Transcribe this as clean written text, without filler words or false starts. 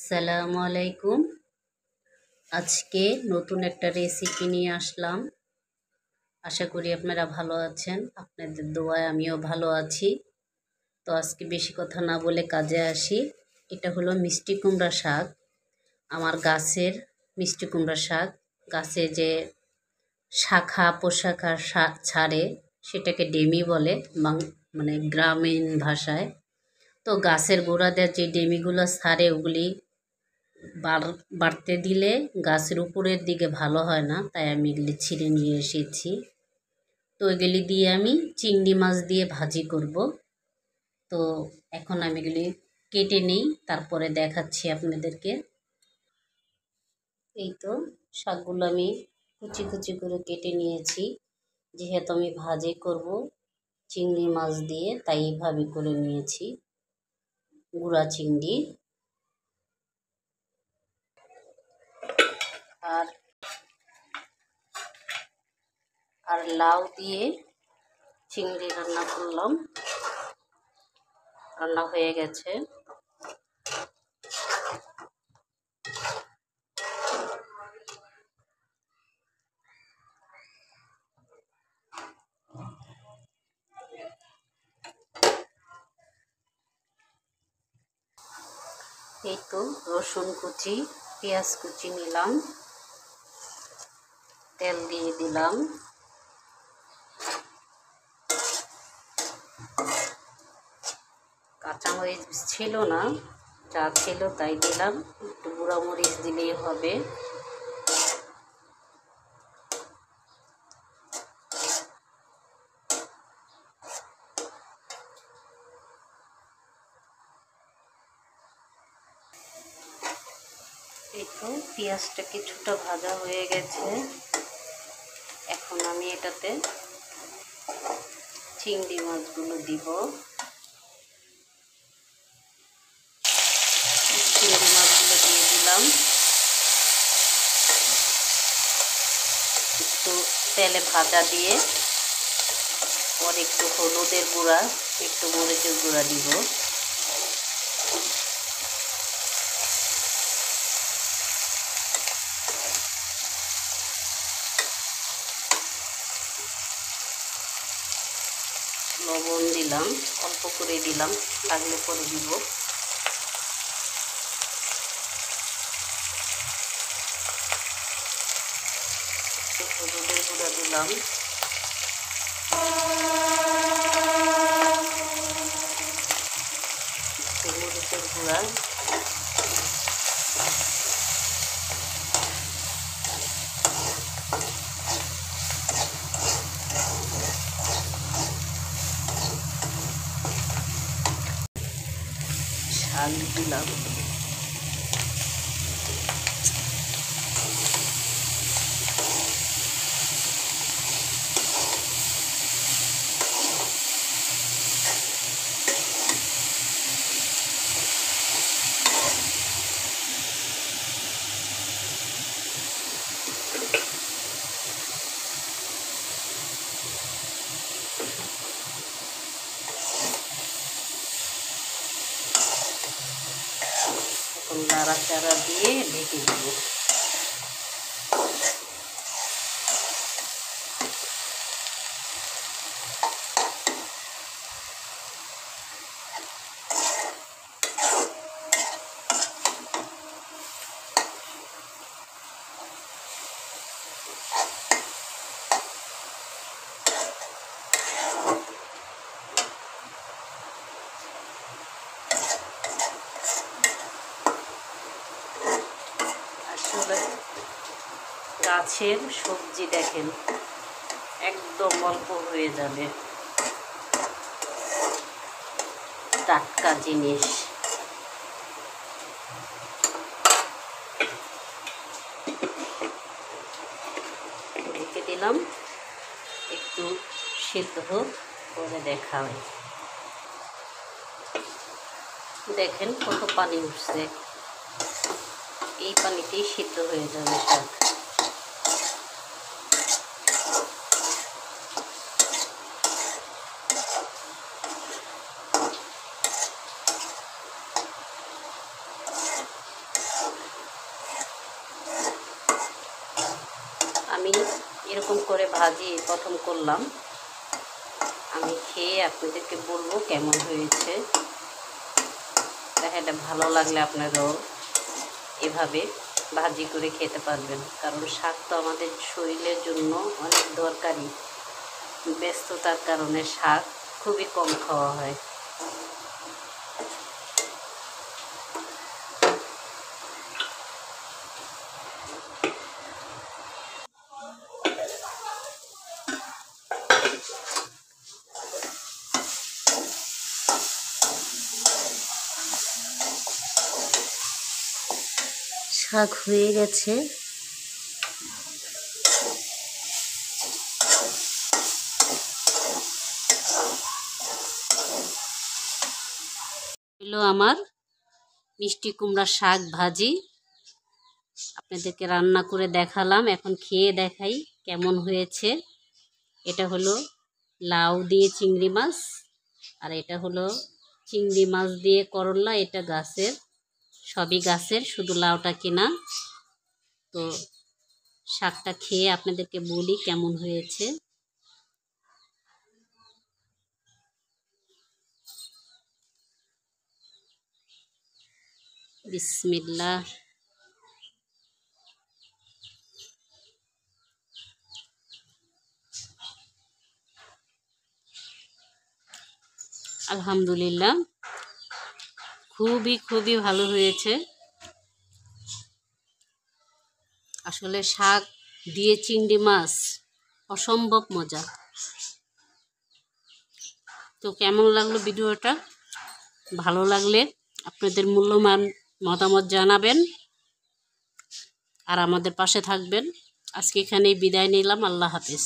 আসসালামু আলাইকুম। আজকে নতুন একটা রেসিপি নিয়ে আসলাম। আশা করি আপনারা ভালো আছেন। আপনাদের দোয়ায় আমিও ভালো আছি। তো আজকে বেশি কথা না বলে কাজে আসি। এটা হলো মিষ্টি কুমড়া শাক। আমার গাছের মিষ্টি কুমড়া শাক। গাছে যে শাখা পোশাখা ছাড়ে সেটাকে ডেমি বলে, মানে গ্রামীণ ভাষায়। তো গাছের গোড়াদের যে ডেমিগুলো ছাড়ে ওগুলি বাড়তে দিলে গাছের উপরের দিকে ভালো হয় না, তাই আমি এগুলি ছিঁড়ে নিয়ে এসেছি। তো এগুলি দিয়ে আমি চিংড়ি মাছ দিয়ে ভাজি করব। তো এখন আমি এগুলি কেটে নিই, তারপরে দেখাচ্ছি আপনাদেরকে। এই তো শাকগুলো আমি কুচি কুচি করে কেটে নিয়েছি। যেহেতু আমি ভাজি করব চিংড়ি মাছ দিয়ে, তাই এইভাবে করে নিয়েছি। গুঁড়া চিংড়ি আর আর লাউ দিয়ে চিংড়ি রান্না করলাম। রান্না হয়ে গেছে। এই তো রসুন কুচি, পেঁয়াজ কুচি নিলাম, তেল দিয়ে দিলাম, কাঁচামরিচ ছিল না, যা ছিল তাই দিলাম। একটু গুঁড়া মরিচ দিলেই হবে। এই তো পেঁয়াজটা কিছুটা ভাজা হয়ে গেছে। এখন আমি এটাতে চিংড়ি মাছগুলো দিব। চিংড়ি মাছগুলো দিয়ে দিলাম। একটু তেলে ভাজা দিয়ে পর একটু হলুদের গুঁড়া, একটু মরিচের গুঁড়া দিব। লবণ দিলাম, অল্প করে দিলাম, লাগলে পরে দিব। হলুদের গুঁড়া দিলাম, মরিচের গুঁড়া, শাক দিলাম। এখন নাড়াচাড়া দিয়ে ঢেকে দেব। আসলে গাছের সবজি দেখেন একদম অল্প হয়ে যাবে, টাটকা জিনিস। রেখে দিলাম, একটু সিদ্ধ হোক, পরে দেখা হয়। দেখেন কত পানি উঠছে, এই পানিতেই সিদ্ধ হয়ে যাবে শাক। এরকম করে ভাজি প্রথম করলাম। আমি খেয়ে আপনাদেরকে বলবো কেমন হয়েছে। এটা ভালো লাগলে আপনারাও এভাবে ভাজি করে খেতে পারবেন, কারণ শাক তো আমাদের শরীরের জন্য অনেক দরকারি। ব্যস্ততার কারণে শাক খুবই কম খাওয়া হয়। শাক হয়ে গেছে। হলো আমার মিষ্টি কুমড়া শাক ভাজি। আপনাদেরকে রান্না করে দেখালাম, এখন খেয়ে দেখাই কেমন হয়েছে। এটা হলো লাউ দিয়ে চিংড়ি মাছ, আর এটা হলো চিংড়ি মাছ দিয়ে করলা। এটা গাছের, সবই গাছের, শুধু লাউটা কিনা। তো শাকটা খেয়ে আপনাদেরকে বলি কেমন হয়েছে। বিসমিল্লাহ। আলহামদুলিল্লাহ, খুবই ভালো হয়েছে। আসলে শাক দিয়ে চিংড়ি মাছ অসম্ভব মজা। তো কেমন লাগলো ভিডিওটা? ভালো লাগলে আপনাদের মূল্যবান মতামত জানাবেন, আর আমাদের পাশে থাকবেন। আজকে এখানেই বিদায় নিলাম। আল্লাহ হাফেজ।